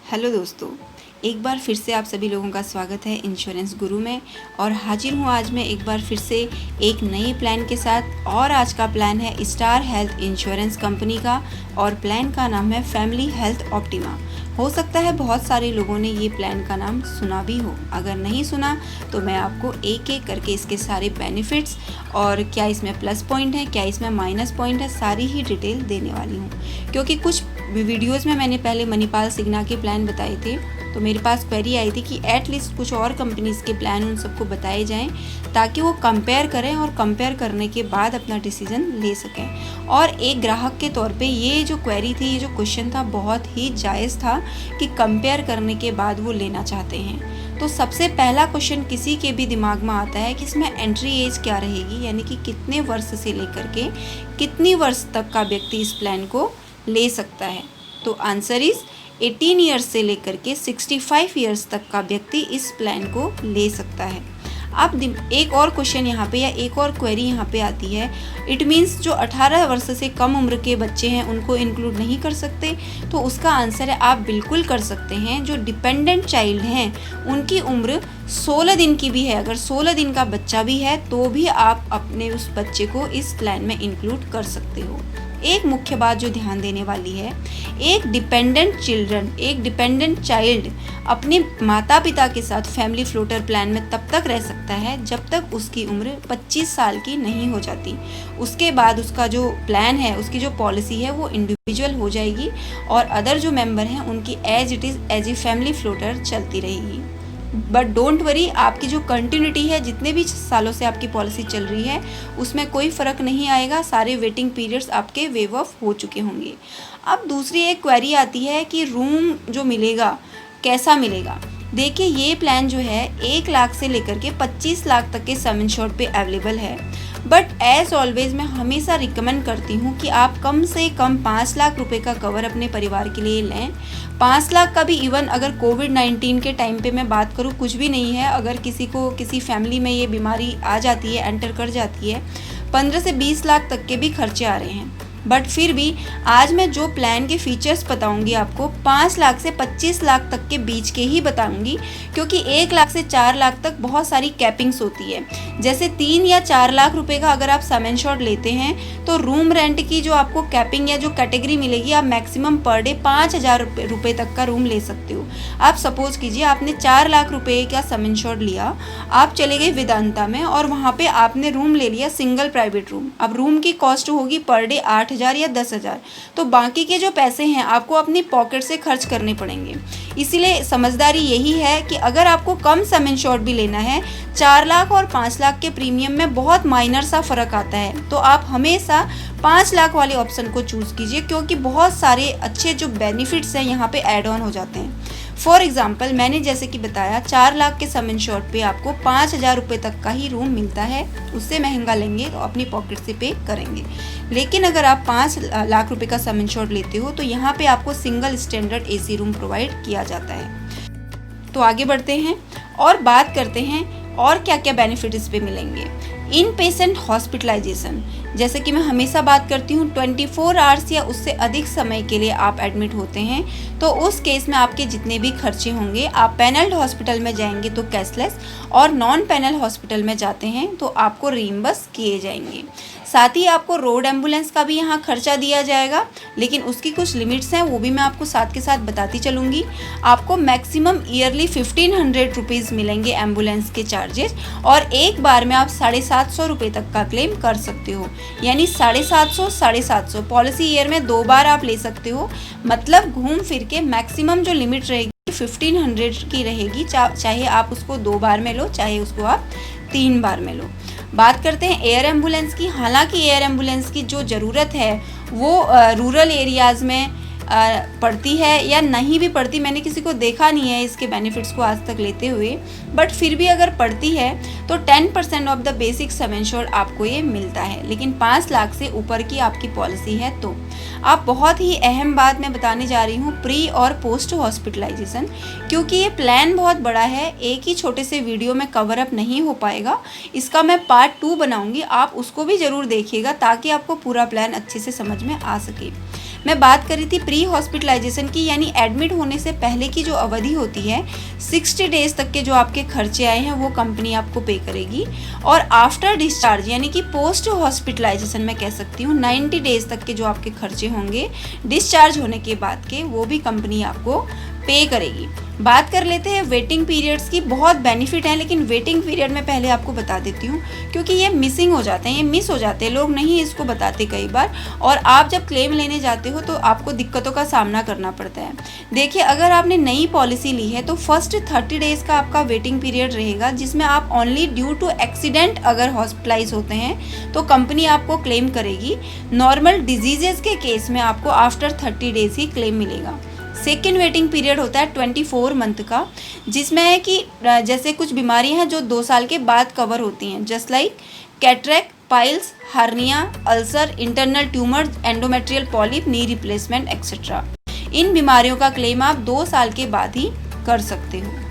Hello दोस्तों, एक बार फिर से आप सभी लोगों का स्वागत है इंश्योरेंस गुरु में। और हाजिर हूँ आज मैं एक बार फिर से एक नए प्लान के साथ। और आज का प्लान है स्टार हेल्थ इंश्योरेंस कंपनी का, और प्लान का नाम है फैमिली हेल्थ ऑप्टिमा। हो सकता है बहुत सारे लोगों ने ये प्लान का नाम सुना भी हो। अगर नहीं सुना तो मैं आपको एक एक करके इसके सारे बेनिफिट्स और क्या इसमें प्लस पॉइंट है, क्या इसमें माइनस पॉइंट है, सारी ही डिटेल देने वाली हूँ। क्योंकि कुछ वीडियोस में मैंने पहले मणिपाल सिग्ना के प्लान बताए थे, तो मेरे पास क्वेरी आई थी कि एटलीस्ट कुछ और कंपनीज़ के प्लान उन सबको बताए जाएं, ताकि वो कंपेयर करें और कंपेयर करने के बाद अपना डिसीजन ले सकें। और एक ग्राहक के तौर पे ये जो क्वेरी थी, ये जो क्वेश्चन था, बहुत ही जायज़ था कि कंपेयर करने के बाद वो लेना चाहते हैं। तो सबसे पहला क्वेश्चन किसी के भी दिमाग में आता है कि इसमें एंट्री एज क्या रहेगी, यानी कि कितने वर्ष से लेकर के कितनी वर्ष तक का व्यक्ति इस प्लान को ले सकता है। तो आंसर इज 18 ईयर्स से लेकर के 65 ईयर्स तक का व्यक्ति इस प्लान को ले सकता है। अब एक और क्वेश्चन यहाँ पे या एक और क्वेरी यहाँ पे आती है, इट मीन्स जो 18 वर्ष से कम उम्र के बच्चे हैं उनको इंक्लूड नहीं कर सकते। तो उसका आंसर है आप बिल्कुल कर सकते हैं। जो डिपेंडेंट चाइल्ड हैं उनकी उम्र 16 दिन की भी है, अगर 16 दिन का बच्चा भी है तो भी आप अपने उस बच्चे को इस प्लान में इंक्लूड कर सकते हो। एक मुख्य बात जो ध्यान देने वाली है, एक डिपेंडेंट चाइल्ड अपने माता पिता के साथ फैमिली फ्लोटर प्लान में तब तक रह सकता है जब तक उसकी उम्र 25 साल की नहीं हो जाती। उसके बाद उसका जो प्लान है, उसकी जो पॉलिसी है, वो इंडिविजुअल हो जाएगी और अदर जो मेंबर हैं उनकी as it is as a family floater चलती रहेगी। बट डोंट वरी, आपकी जो कंटिन्यूटी है, जितने भी सालों से आपकी पॉलिसी चल रही है, उसमें कोई फ़र्क नहीं आएगा। सारे वेटिंग पीरियड्स आपके वेव ऑफ हो चुके होंगे। अब दूसरी एक क्वेरी आती है कि रूम जो मिलेगा कैसा मिलेगा। देखिए, ये प्लान जो है 1 लाख से लेकर के 25 लाख तक के सम इंश्योर्ड पे अवेलेबल है। बट एज ऑलवेज मैं हमेशा रिकमेंड करती हूँ कि आप कम से कम 5 लाख रुपए का कवर अपने परिवार के लिए लें। 5 लाख का भी इवन अगर कोविड-19 के टाइम पे मैं बात करूँ, कुछ भी नहीं है। अगर किसी को किसी फैमिली में ये बीमारी आ जाती है, एंटर कर जाती है, 15 से 20 लाख तक के भी खर्चे आ रहे हैं। बट फिर भी आज मैं जो प्लान के फीचर्स बताऊंगी आपको 5 लाख से 25 लाख तक के बीच के ही बताऊंगी, क्योंकि 1 लाख से 4 लाख तक बहुत सारी कैपिंग्स होती है। जैसे 3 या 4 लाख रुपए का अगर आप सम इंश्योर्ड लेते हैं तो रूम रेंट की जो आपको कैपिंग या जो कैटेगरी मिलेगी, आप मैक्सिमम पर डे 5,000 रुपये तक का रूम ले सकते हो। आप सपोज कीजिए आपने 4 लाख रुपए का सम इंश्योर्ड लिया, आप चले गए वेदांता में और वहाँ पे आपने रूम ले लिया सिंगल प्राइवेट रूम। अब रूम की कॉस्ट होगी पर डे 8,000 या 10,000, तो बाकी के जो पैसे हैं आपको अपनी पॉकेट से खर्च करने पड़ेंगे। इसीलिए समझदारी यही है कि अगर आपको कम सम इंश्योर्ड भी लेना है, 4 लाख और 5 लाख के प्रीमियम में बहुत माइनर सा फ़र्क आता है, तो आप हमेशा 5 लाख वाले ऑप्शन को चूज़ कीजिए, क्योंकि बहुत सारे अच्छे जो बेनिफिट्स हैं यहाँ पे ऐड ऑन हो जाते हैं। फॉर एग्जाम्पल, मैंने जैसे कि बताया 4 लाख के सम इंश्योर्ड पे आपको 5,000 रुपये तक का ही रूम मिलता है। उससे महंगा लेंगे तो अपनी पॉकेट से पे करेंगे। लेकिन अगर आप 5 लाख रुपए का सम इंश्योर्ड लेते हो तो यहाँ पे आपको single standard AC room provide किया जाता है। तो आगे बढ़ते हैं और बात करते हैं और क्या क्या बेनिफिट इस पे मिलेंगे। इन पेशेंट हॉस्पिटलाइजेशन, जैसे कि मैं हमेशा बात करती हूँ, 24 आवर्स या उससे अधिक समय के लिए आप एडमिट होते हैं तो उस केस में आपके जितने भी खर्चे होंगे, आप पैनल्ड हॉस्पिटल में जाएंगे तो कैशलेस, और नॉन पैनल हॉस्पिटल में जाते हैं तो आपको रीइंबर्स किए जाएंगे। साथ ही आपको रोड एम्बुलेंस का भी यहाँ खर्चा दिया जाएगा, लेकिन उसकी कुछ लिमिट्स हैं, वो भी मैं आपको साथ के साथ बताती चलूँगी। आपको मैक्सिमम ईयरली 1500 रुपीज़ मिलेंगे एम्बुलेंस के चार्जेस, और एक बार में आप 750 रुपये तक का क्लेम कर सकते हो। यानी 750 पॉलिसी ईयर में 2 बार आप ले सकते हो। मतलब घूम फिर के मैक्सिमम जो लिमिट रहेगी 1500 की रहेगी, चाहे आप उसको 2 बार में लो, चाहे उसको आप 3 बार में लो। बात करते हैं एयर एम्बुलेंस की। हालांकि एयर एम्बुलेंस की जो ज़रूरत है वो रूरल एरियाज़ में पड़ती है या नहीं भी पड़ती, मैंने किसी को देखा नहीं है इसके बेनिफिट्स को आज तक लेते हुए। बट फिर भी अगर पड़ती है तो 10% of the basic sum insured आपको ये मिलता है। लेकिन 5 लाख से ऊपर की आपकी पॉलिसी है तो आप बहुत ही अहम बात मैं बताने जा रही हूँ, प्री और पोस्ट हॉस्पिटलाइजेशन। क्योंकि ये प्लान बहुत बड़ा है, एक ही छोटे से वीडियो में कवर अप नहीं हो पाएगा। इसका मैं पार्ट 2 बनाऊँगी, आप उसको भी ज़रूर देखिएगा ताकि आपको पूरा प्लान अच्छे से समझ में आ सके। मैं बात कर रही थी प्री हॉस्पिटलाइजेशन की, यानी एडमिट होने से पहले की जो अवधि होती है 60 डेज तक के जो आपके खर्चे आए हैं वो कंपनी आपको पे करेगी। और आफ्टर डिस्चार्ज यानी कि पोस्ट हॉस्पिटलाइजेशन मैं कह सकती हूँ 90 डेज तक के जो आपके खर्चे होंगे डिस्चार्ज होने के बाद के, वो भी कंपनी आपको पे करेगी। बात कर लेते हैं वेटिंग पीरियड्स की। बहुत बेनिफिट है, लेकिन वेटिंग पीरियड में पहले आपको बता देती हूँ क्योंकि ये मिसिंग हो जाते हैं, ये मिस हो जाते हैं, लोग नहीं इसको बताते कई बार, और आप जब क्लेम लेने जाते हो तो आपको दिक्कतों का सामना करना पड़ता है। देखिए, अगर आपने नई पॉलिसी ली है तो फर्स्ट 30 डेज़ का आपका वेटिंग पीरियड रहेगा, जिसमें आप ओनली ड्यू टू एक्सीडेंट अगर हॉस्पिटलाइज होते हैं तो कंपनी आपको क्लेम करेगी। नॉर्मल डिजीजेस के केस में आपको आफ्टर 30 डेज़ ही क्लेम मिलेगा। सेकेंड वेटिंग पीरियड होता है 24 मंथ का, जिसमें है कि जैसे कुछ बीमारियां हैं जो 2 साल के बाद कवर होती हैं, just like cataract, piles, hernia, ulcer, internal tumour, endometrial polyp, knee replacement etcetera. इन बीमारियों का क्लेम आप 2 साल के बाद ही कर सकते हो।